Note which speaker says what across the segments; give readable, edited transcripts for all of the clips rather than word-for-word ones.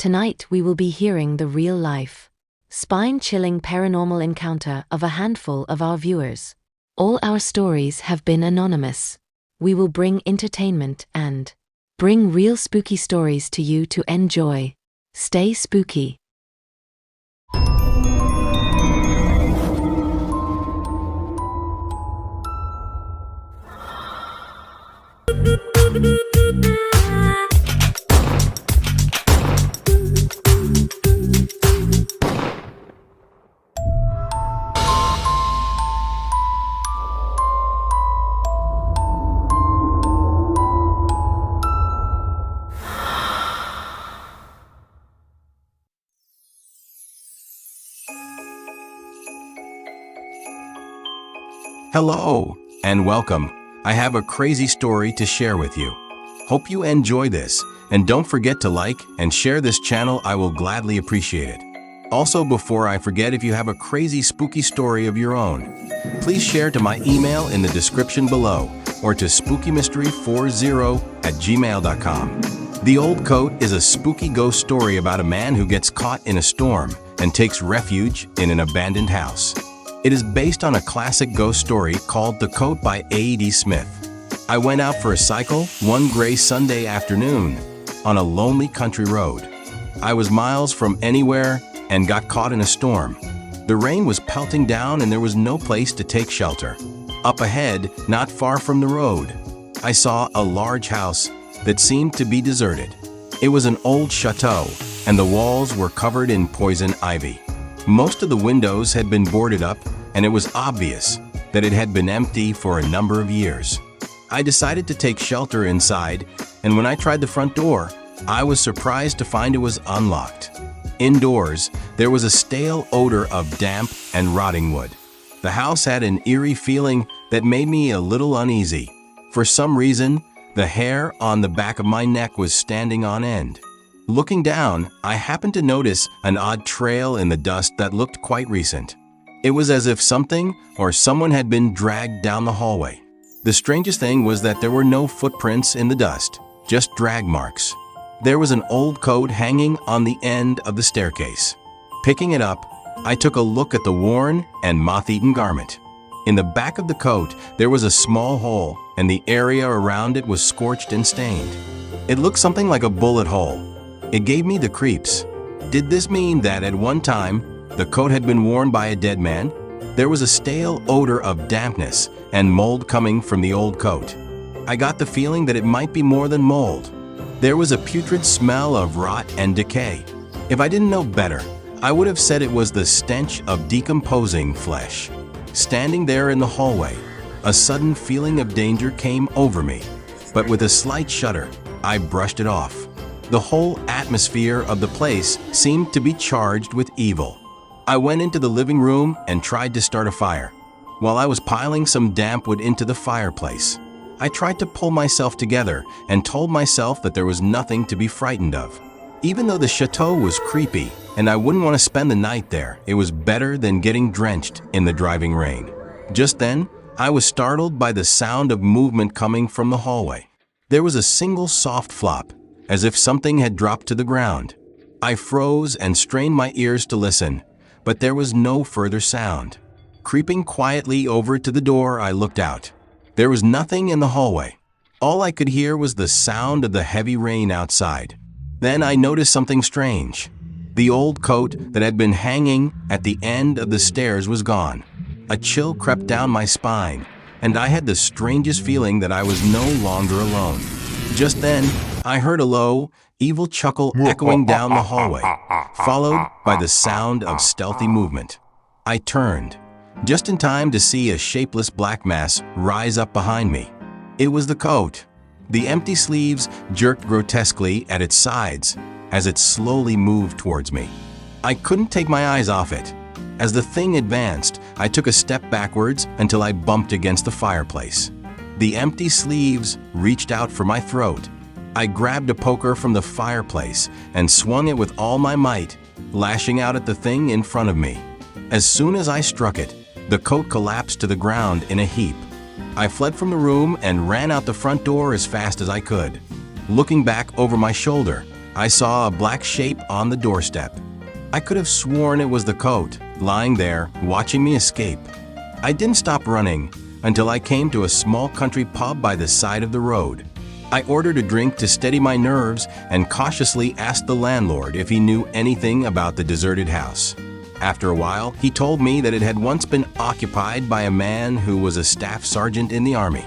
Speaker 1: Tonight we will be hearing the real-life, spine-chilling paranormal encounter of a handful of our viewers. All our stories have been anonymous. We will bring entertainment and bring real spooky stories to you to enjoy. Stay spooky.
Speaker 2: Hello, and welcome. I have a crazy story to share with you. Hope you enjoy this, and don't forget to like and share this channel. I will gladly appreciate it. Also, before I forget, if you have a crazy spooky story of your own, please share to my email in the description below or to SpookyMystery40@gmail.com. The Old Coat is a spooky ghost story about a man who gets caught in a storm and takes refuge in an abandoned house. It is based on a classic ghost story called The Coat by A.D. Smith. I went out for a cycle one gray Sunday afternoon on a lonely country road. I was miles from anywhere and got caught in a storm. The rain was pelting down and there was no place to take shelter. Up ahead, not far from the road, I saw a large house that seemed to be deserted. It was an old chateau and the walls were covered in poison ivy. Most of the windows had been boarded up, and it was obvious that it had been empty for a number of years. I decided to take shelter inside, and when I tried the front door, I was surprised to find it was unlocked. Indoors, there was a stale odor of damp and rotting wood. The house had an eerie feeling that made me a little uneasy. For some reason, the hair on the back of my neck was standing on end. Looking down, I happened to notice an odd trail in the dust that looked quite recent. It was as if something or someone had been dragged down the hallway. The strangest thing was that there were no footprints in the dust, just drag marks. There was an old coat hanging on the end of the staircase. Picking it up, I took a look at the worn and moth-eaten garment. In the back of the coat, there was a small hole, and the area around it was scorched and stained. It looked something like a bullet hole. It gave me the creeps. Did this mean that at one time, the coat had been worn by a dead man? There was a stale odor of dampness and mold coming from the old coat. I got the feeling that it might be more than mold. There was a putrid smell of rot and decay. If I didn't know better, I would have said it was the stench of decomposing flesh. Standing there in the hallway, a sudden feeling of danger came over me, but with a slight shudder, I brushed it off. The whole atmosphere of the place seemed to be charged with evil. I went into the living room and tried to start a fire. While I was piling some damp wood into the fireplace, I tried to pull myself together and told myself that there was nothing to be frightened of. Even though the chateau was creepy and I wouldn't want to spend the night there, it was better than getting drenched in the driving rain. Just then, I was startled by the sound of movement coming from the hallway. There was a single soft flop, as if something had dropped to the ground. I froze and strained my ears to listen, but there was no further sound. Creeping quietly over to the door, I looked out. There was nothing in the hallway. All I could hear was the sound of the heavy rain outside. Then I noticed something strange. The old coat that had been hanging at the end of the stairs was gone. A chill crept down my spine, and I had the strangest feeling that I was no longer alone. Just then, I heard a low, evil chuckle echoing down the hallway, followed by the sound of stealthy movement. I turned, just in time to see a shapeless black mass rise up behind me. It was the coat. The empty sleeves jerked grotesquely at its sides as it slowly moved towards me. I couldn't take my eyes off it. As the thing advanced, I took a step backwards until I bumped against the fireplace. The empty sleeves reached out for my throat. I grabbed a poker from the fireplace and swung it with all my might, lashing out at the thing in front of me. As soon as I struck it, the coat collapsed to the ground in a heap. I fled from the room and ran out the front door as fast as I could. Looking back over my shoulder, I saw a black shape on the doorstep. I could have sworn it was the coat, lying there, watching me escape. I didn't stop running until I came to a small country pub by the side of the road. I ordered a drink to steady my nerves and cautiously asked the landlord if he knew anything about the deserted house. After a while, he told me that it had once been occupied by a man who was a staff sergeant in the army.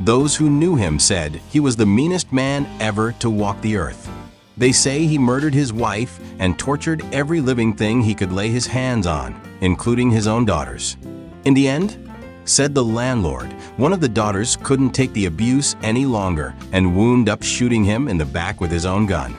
Speaker 2: Those who knew him said he was the meanest man ever to walk the earth. They say he murdered his wife and tortured every living thing he could lay his hands on, including his own daughters. In the end, said the landlord, one of the daughters couldn't take the abuse any longer and wound up shooting him in the back with his own gun.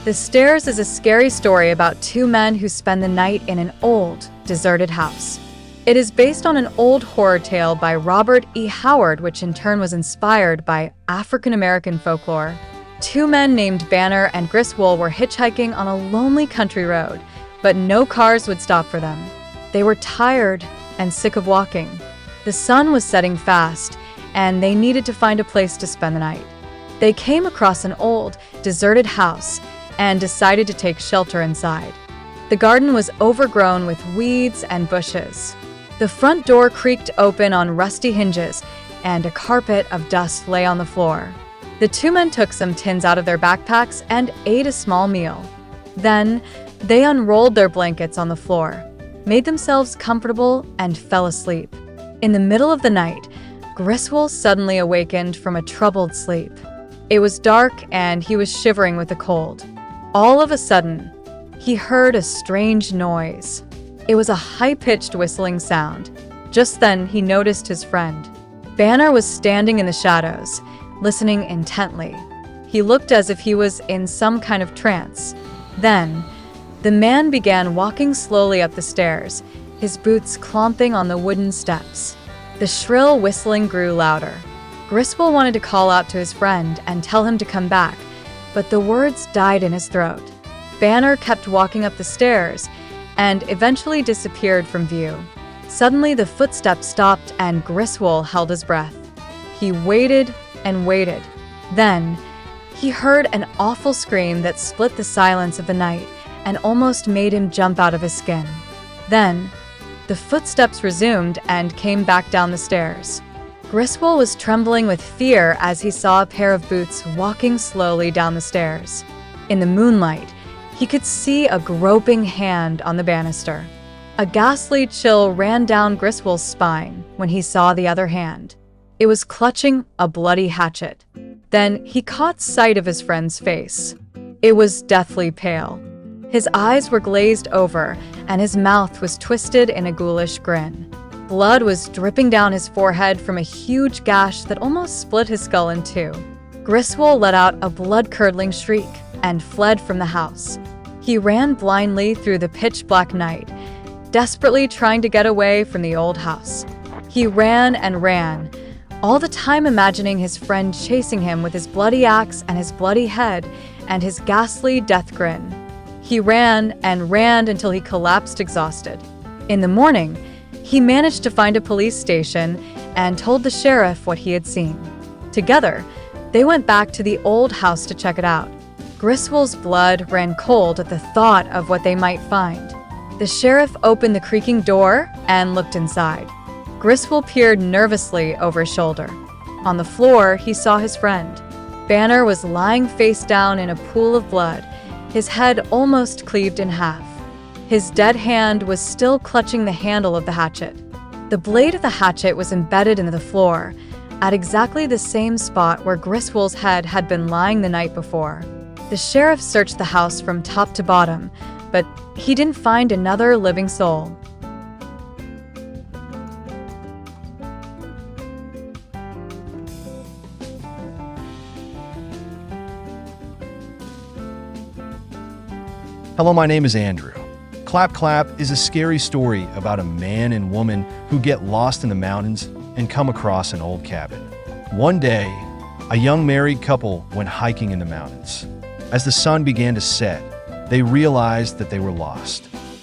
Speaker 3: The Stairs is a scary story about two men who spend the night in an old, deserted house. It is based on an old horror tale by Robert E. Howard, which in turn was inspired by African-American folklore. Two men named Banner and Griswold were hitchhiking on a lonely country road, but no cars would stop for them. They were tired and sick of walking. The sun was setting fast, and they needed to find a place to spend the night. They came across an old, deserted house and decided to take shelter inside. The garden was overgrown with weeds and bushes. The front door creaked open on rusty hinges, and a carpet of dust lay on the floor. The two men took some tins out of their backpacks and ate a small meal. Then, they unrolled their blankets on the floor, made themselves comfortable, and fell asleep. In the middle of the night, Griswold suddenly awakened from a troubled sleep. It was dark, and he was shivering with the cold. All of a sudden, he heard a strange noise. It was a high-pitched whistling sound. Just then, he noticed his friend. Banner was standing in the shadows, listening intently. He looked as if he was in some kind of trance. Then, the man began walking slowly up the stairs, his boots clomping on the wooden steps. The shrill whistling grew louder. Griswold wanted to call out to his friend and tell him to come back, but the words died in his throat. Banner kept walking up the stairs and eventually disappeared from view. Suddenly, the footsteps stopped and Griswold held his breath. He waited and waited. Then, he heard an awful scream that split the silence of the night and almost made him jump out of his skin. Then, the footsteps resumed and came back down the stairs. Griswold was trembling with fear as he saw a pair of boots walking slowly down the stairs. In the moonlight, he could see a groping hand on the banister. A ghastly chill ran down Griswold's spine when he saw the other hand. It was clutching a bloody hatchet. Then he caught sight of his friend's face. It was deathly pale. His eyes were glazed over, and his mouth was twisted in a ghoulish grin. Blood was dripping down his forehead from a huge gash that almost split his skull in two. Griswold let out a blood-curdling shriek and fled from the house. He ran blindly through the pitch-black night, desperately trying to get away from the old house. He ran and ran, all the time imagining his friend chasing him with his bloody axe and his bloody head and his ghastly death grin. He ran and ran until he collapsed exhausted. In the morning, he managed to find a police station and told the sheriff what he had seen. Together, they went back to the old house to check it out. Griswold's blood ran cold at the thought of what they might find. The sheriff opened the creaking door and looked inside. Griswold peered nervously over his shoulder. On the floor, he saw his friend. Banner was lying face down in a pool of blood, his head almost cleaved in half. His dead hand was still clutching the handle of the hatchet. The blade of the hatchet was embedded into the floor, at exactly the same spot where Griswold's head had been lying the night before. The sheriff searched the house from top to bottom, but he didn't find another living soul.
Speaker 4: Hello, my name is Andrew. Clap Clap is a scary story about a man and woman who get lost in the mountains and come across an old cabin. One day, a young married couple went hiking in the mountains. As the sun began to set, they realized that they were lost.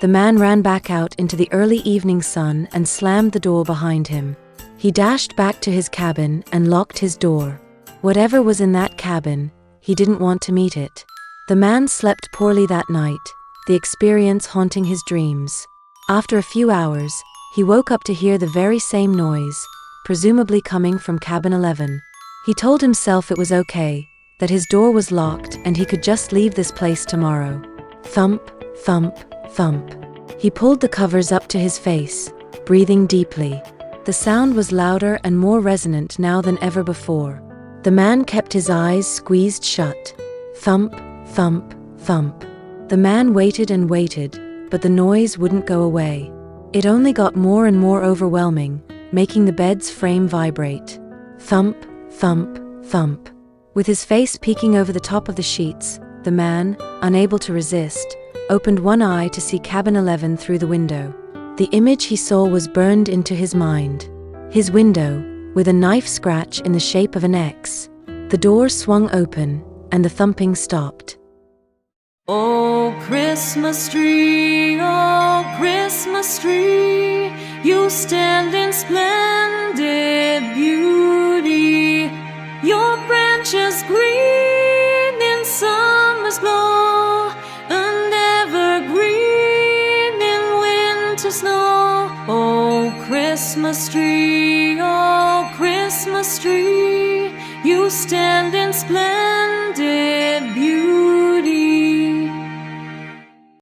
Speaker 1: The man ran back out into the early evening sun and slammed the door behind him. He dashed back to his cabin and locked his door. Whatever was in that cabin, he didn't want to meet it. The man slept poorly that night, the experience haunting his dreams. After a few hours, he woke up to hear the very same noise, presumably coming from cabin 11. He told himself it was okay, that his door was locked and he could just leave this place tomorrow. Thump, thump, thump. He pulled the covers up to his face, breathing deeply. The sound was louder and more resonant now than ever before. The man kept his eyes squeezed shut. Thump, thump, thump. The man waited and waited, but the noise wouldn't go away. It only got more and more overwhelming, making the bed's frame vibrate. Thump, thump, thump. With his face peeking over the top of the sheets, the man, unable to resist, opened one eye to see cabin 11 through the window. The image he saw was burned into his mind. His window, with a knife scratch in the shape of an X. The door swung open, and the thumping stopped.
Speaker 5: Oh, Christmas tree, you stand in splendid beauty. Your branches green in summer's glow, and evergreen in winter snow. Oh, Christmas tree, you stand in splendor.